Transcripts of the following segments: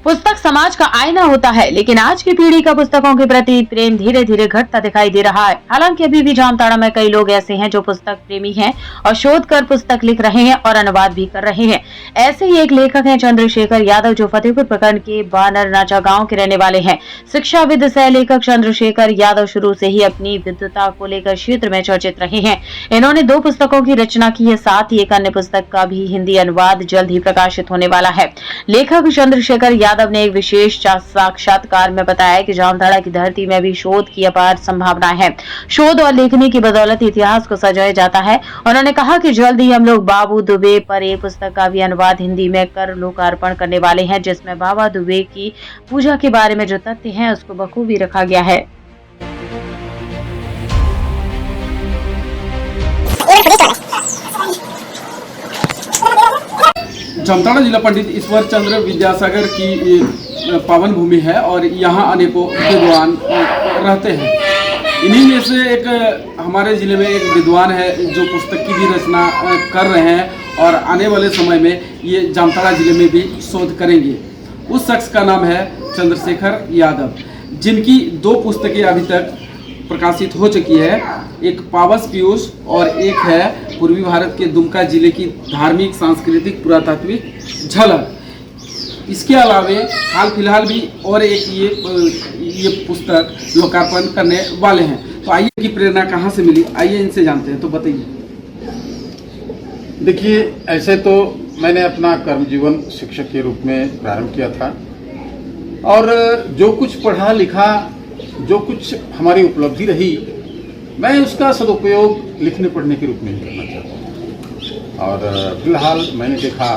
पुस्तक समाज का आईना होता है, लेकिन आज की पीढ़ी का पुस्तकों के प्रति प्रेम धीरे धीरे घटता दिखाई दे रहा है। हालांकि अभी भी जामताड़ा में कई लोग ऐसे हैं जो पुस्तक प्रेमी हैं और शोध कर पुस्तक लिख रहे हैं और अनुवाद भी कर रहे हैं। ऐसे ही एक लेखक हैं चंद्रशेखर यादव, जो फतेहपुर प्रखंड के बानरनाचा गांव के रहने वाले हैं। शिक्षाविद सह लेखक चंद्रशेखर यादव शुरू से ही अपनी विद्वता को लेकर क्षेत्र में चर्चित रहे हैं। इन्होंने 2 पुस्तकों की रचना की है, साथ ही एक अन्य पुस्तक का भी हिंदी अनुवाद जल्द ही प्रकाशित होने वाला है। लेखक चंद्रशेखर यादव ने एक विशेष साक्षात्कार में बताया कि जामताड़ा की धरती में भी शोध की अपार संभावनाएं हैं। शोध और लेखनी की बदौलत इतिहास को सजाया जाता है। उन्होंने कहा कि जल्द ही हम लोग बाबू दुबे पर एक पुस्तक का भी अनुवाद हिंदी में कर लोकार्पण करने वाले हैं, जिसमें बाबा दुबे की पूजा के बारे में जो तथ्य हैं उसको बखूबी रखा गया है। जामताड़ा जिला पंडित ईश्वर चंद्र विद्यासागर की पावन भूमि है और यहाँ अनेकों विद्वान रहते हैं। इन्हीं में से एक हमारे जिले में एक विद्वान है जो पुस्तक की भी रचना कर रहे हैं और आने वाले समय में ये जामताड़ा जिले में भी शोध करेंगे। उस शख्स का नाम है चंद्रशेखर यादव, जिनकी 2 पुस्तकें अभी तक प्रकाशित हो चुकी है। एक पावस पीयूष और एक है पूर्वी भारत के दुमका जिले की धार्मिक, सांस्कृतिक, पुरातात्विक झलक। इसके अलावे हाल फिलहाल भी और एक ये पुस्तक लोकार्पण करने वाले हैं। तो आइए की प्रेरणा कहाँ से मिली, आइए इनसे जानते हैं। तो बताइए। देखिए, ऐसे तो मैंने अपना कर्म जीवन शिक्षक के रूप में प्रारंभ किया था और जो कुछ पढ़ा लिखा, जो कुछ हमारी उपलब्धि रही, मैं उसका सदुपयोग लिखने पढ़ने के रूप में ही करना चाहता हूँ। और फिलहाल मैंने देखा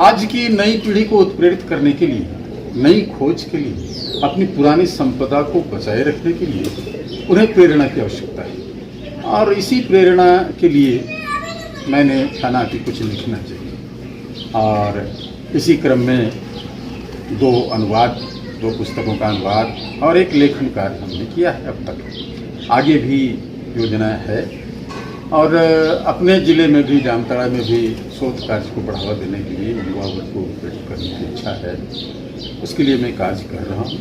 आज की नई पीढ़ी को उत्प्रेरित करने के लिए, नई खोज के लिए, अपनी पुरानी संपदा को बचाए रखने के लिए उन्हें प्रेरणा की आवश्यकता है। और इसी प्रेरणा के लिए मैंने ठाना कि कुछ लिखना चाहिए और इसी क्रम में 2 पुस्तकों का अनुवाद और एक लेखन कार्य हमने किया है। अब तक आगे भी योजना है और अपने ज़िले में भी, जामताड़ा में भी शोध कार्य को बढ़ावा देने के लिए, युवा वर्ग को प्रेरित करने की इच्छा है। उसके लिए मैं कार्य कर रहा हूँ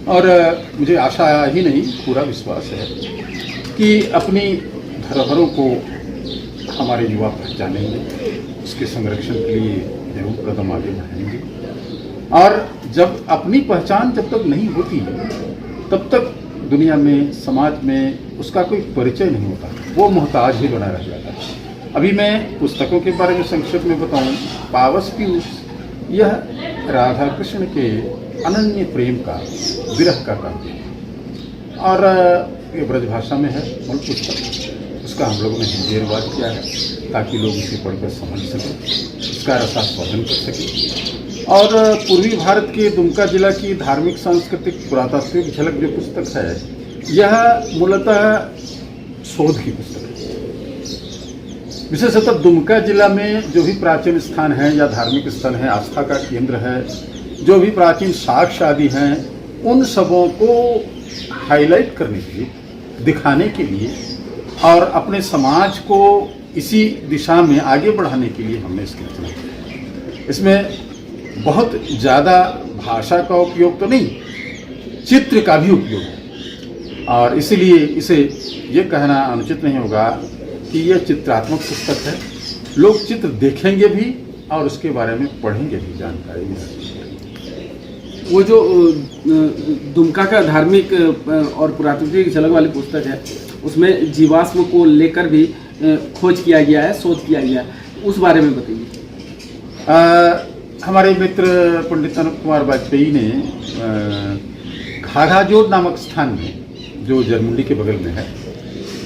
और मुझे आशा ही नहीं, पूरा विश्वास है कि अपनी धरोहरों को हमारे युवा पहचानेंगे, उसके संरक्षण के लिए जरूर कदम आगे बढ़ाएंगे। और जब अपनी पहचान जब तक नहीं होती तब तक दुनिया में, समाज में उसका कोई परिचय नहीं होता, वो मोहताज ही बना रह जाता है। अभी मैं पुस्तकों के बारे में संक्षेप में बताऊं। पावस पीयूष यह राधा कृष्ण के अनन्य प्रेम का, विरह का काव्य है और ये ब्रजभाषा में है मूल पुस्तक। उसका हम लोगों ने हिंदी अनुवाद किया है ताकि लोग इसे पढ़कर समझ सकें, इसका रसास्वादन कर सकें। और पूर्वी भारत के दुमका जिला की धार्मिक, सांस्कृतिक, पुरातात्विक झलक जो पुस्तक है, यह मूलतः शोध की पुस्तक है। विशेषतः दुमका जिला में जो भी प्राचीन स्थान है या धार्मिक स्थल है, आस्था का केंद्र है, जो भी प्राचीन साक्ष्य आदि हैं, उन सबों को हाईलाइट करने के लिए, दिखाने के लिए और अपने समाज को इसी दिशा में आगे बढ़ाने के लिए हमने इसकी रचना की। इसमें बहुत ज़्यादा भाषा का उपयोग तो नहीं, चित्र का भी उपयोग है और इसलिए इसे ये कहना अनुचित नहीं होगा कि यह चित्रात्मक पुस्तक है। लोग चित्र देखेंगे भी और उसके बारे में पढ़ेंगे भी, जानकारी मिलेगी। वो जो दुमका का धार्मिक और पुरातात्विक झलक वाली पुस्तक है, उसमें जीवाश्म को लेकर भी खोज किया गया है, शोध किया गया है, उस बारे में बताइए। हमारे मित्र पंडित अनूप कुमार वाजपेयी ने घाघाजोड़ नामक स्थान में, जो जरमुंडी के बगल में है,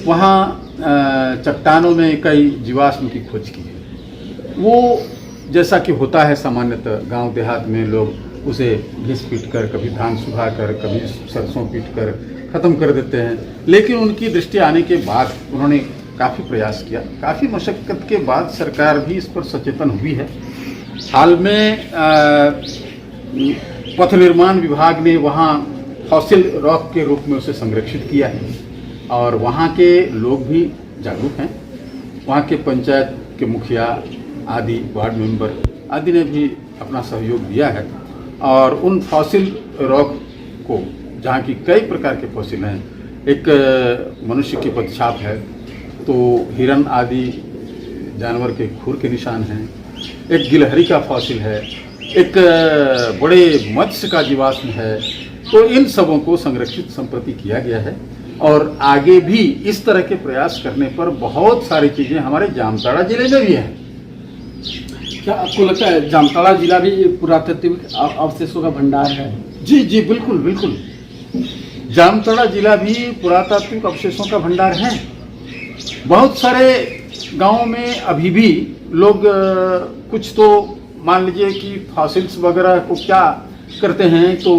वहाँ चट्टानों में कई जीवाश्म की खोज की है। वो जैसा कि होता है सामान्यतः गांव देहात में, लोग उसे घिस पीट कर, कभी धान सुखा कर, कभी सरसों पीट कर ख़त्म कर देते हैं। लेकिन उनकी दृष्टि आने के बाद उन्होंने काफ़ी प्रयास किया, काफ़ी मशक्क़त के बाद सरकार भी इस पर सचेतन हुई है। हाल में पथ निर्माण विभाग ने वहाँ फॉसिल रॉक के रूप में उसे संरक्षित किया है और वहाँ के लोग भी जागरूक हैं। वहाँ के पंचायत के मुखिया आदि, वार्ड मेंबर आदि ने भी अपना सहयोग दिया है और उन फॉसिल रॉक को, जहाँ की कई प्रकार के फॉसिल हैं, एक मनुष्य की पदछाप है, तो हिरन आदि जानवर के खुर के निशान हैं, एक गिलहरी का फॉसिल है, एक बड़े मत्स्य का जीवाश्म है। तो इन सबों को संरक्षित संप्रति किया गया है और आगे भी इस तरह के प्रयास करने पर बहुत सारी चीज़ें हमारे जामताड़ा जिले में भी हैं। क्या आपको लगता है जामताड़ा जिला भी पुरातात्विक अवशेषों का भंडार है? जी जी, बिल्कुल बिल्कुल। जामताड़ा जिला भी पुरातात्विक अवशेषों का भंडार है। बहुत सारे गांवों में अभी भी लोग कुछ तो मान लीजिए कि फॉसिल्स वगैरह को क्या करते हैं, तो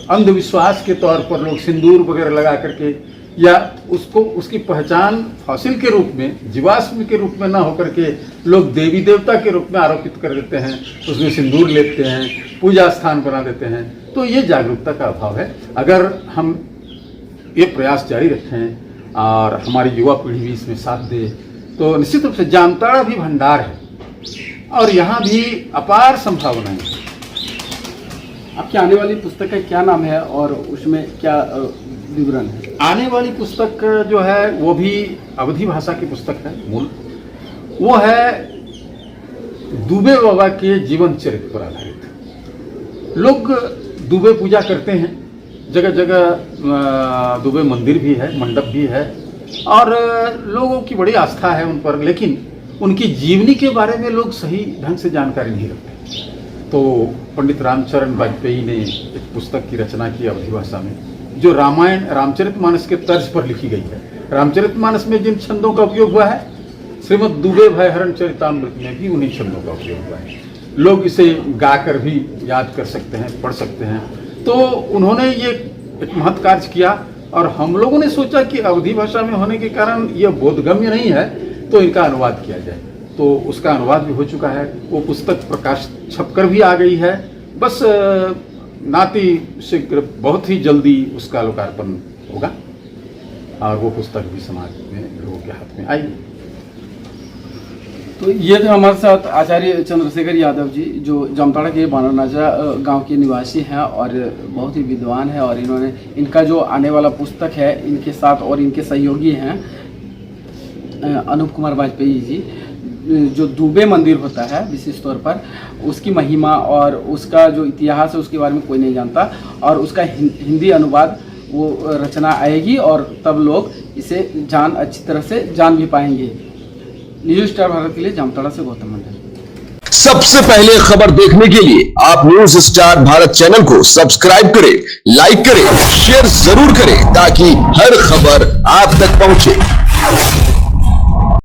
अंधविश्वास के तौर पर लोग सिंदूर वगैरह लगा करके, या उसको उसकी पहचान फॉसिल के रूप में, जीवाश्म के रूप में ना होकर के लोग देवी देवता के रूप में आरोपित कर देते हैं, उसमें सिंदूर लेते हैं, पूजा स्थान बना देते हैं। तो ये जागरूकता का अभाव है। अगर हम ये प्रयास जारी रखें और हमारी युवा पीढ़ी भी इसमें साथ दे, तो निश्चित रूप से जामताड़ा भी भंडार है और यहाँ भी अपार संभावनाएं हैं। आपकी आने वाली पुस्तक का क्या नाम है और उसमें क्या विवरण है? आने वाली पुस्तक जो है वो भी अवधी भाषा की पुस्तक है मूल। वो है दुबे बाबा के जीवन चरित्र पर आधारित। लोग दुबे पूजा करते हैं, जगह जगह दुबे मंदिर भी है, मंडप भी है और लोगों की बड़ी आस्था है उन पर, लेकिन उनकी जीवनी के बारे में लोग सही ढंग से जानकारी नहीं रखते। तो पंडित रामचरण वाजपेयी ने एक पुस्तक की रचना की अवधी भाषा में, जो रामायण रामचरितमानस के तर्ज पर लिखी गई है। रामचरितमानस में जिन छंदों का उपयोग हुआ है, श्रीमद् दुबे भयहरण चरितामृत में भी उन्हीं छंदों का उपयोग हुआ है। लोग इसे गाकर भी याद कर सकते हैं, पढ़ सकते हैं। तो उन्होंने ये एक महत् कार्य किया और हम लोगों ने सोचा कि अवधी भाषा में होने के कारण यह बोधगम्य नहीं है, तो इनका अनुवाद किया जाए। तो उसका अनुवाद भी हो चुका है। वो पुस्तक प्रकाश छपकर भी आ गई है। बस नाती शीघ्र बहुत ही जल्दी उसका लोकार्पण होगा और वो पुस्तक भी समाज में लोगों के हाथ में आएगी। तो ये थे हमारे साथ आचार्य चंद्रशेखर यादव जी, जो जामताड़ा के बानरनाचा गांव के निवासी हैं और बहुत ही विद्वान है। और इन्होंने इनका जो आने वाला पुस्तक है, इनके साथ और इनके सहयोगी हैं अनूप कुमार वाजपेयी जी, जो दुबे मंदिर होता है विशेष तौर पर, उसकी महिमा और उसका जो इतिहास है उसके बारे में कोई नहीं जानता, और उसका हिंदी अनुवाद वो रचना आएगी और तब लोग इसे अच्छी तरह से जान भी पाएंगे। न्यूज़ स्टार भारत के लिए जामताड़ा से गौतम मंडल। सबसे पहले खबर देखने के लिए आप न्यूज़ स्टार भारत चैनल को सब्सक्राइब करें, लाइक करें, शेयर जरूर करें ताकि हर खबर आप तक पहुंचे।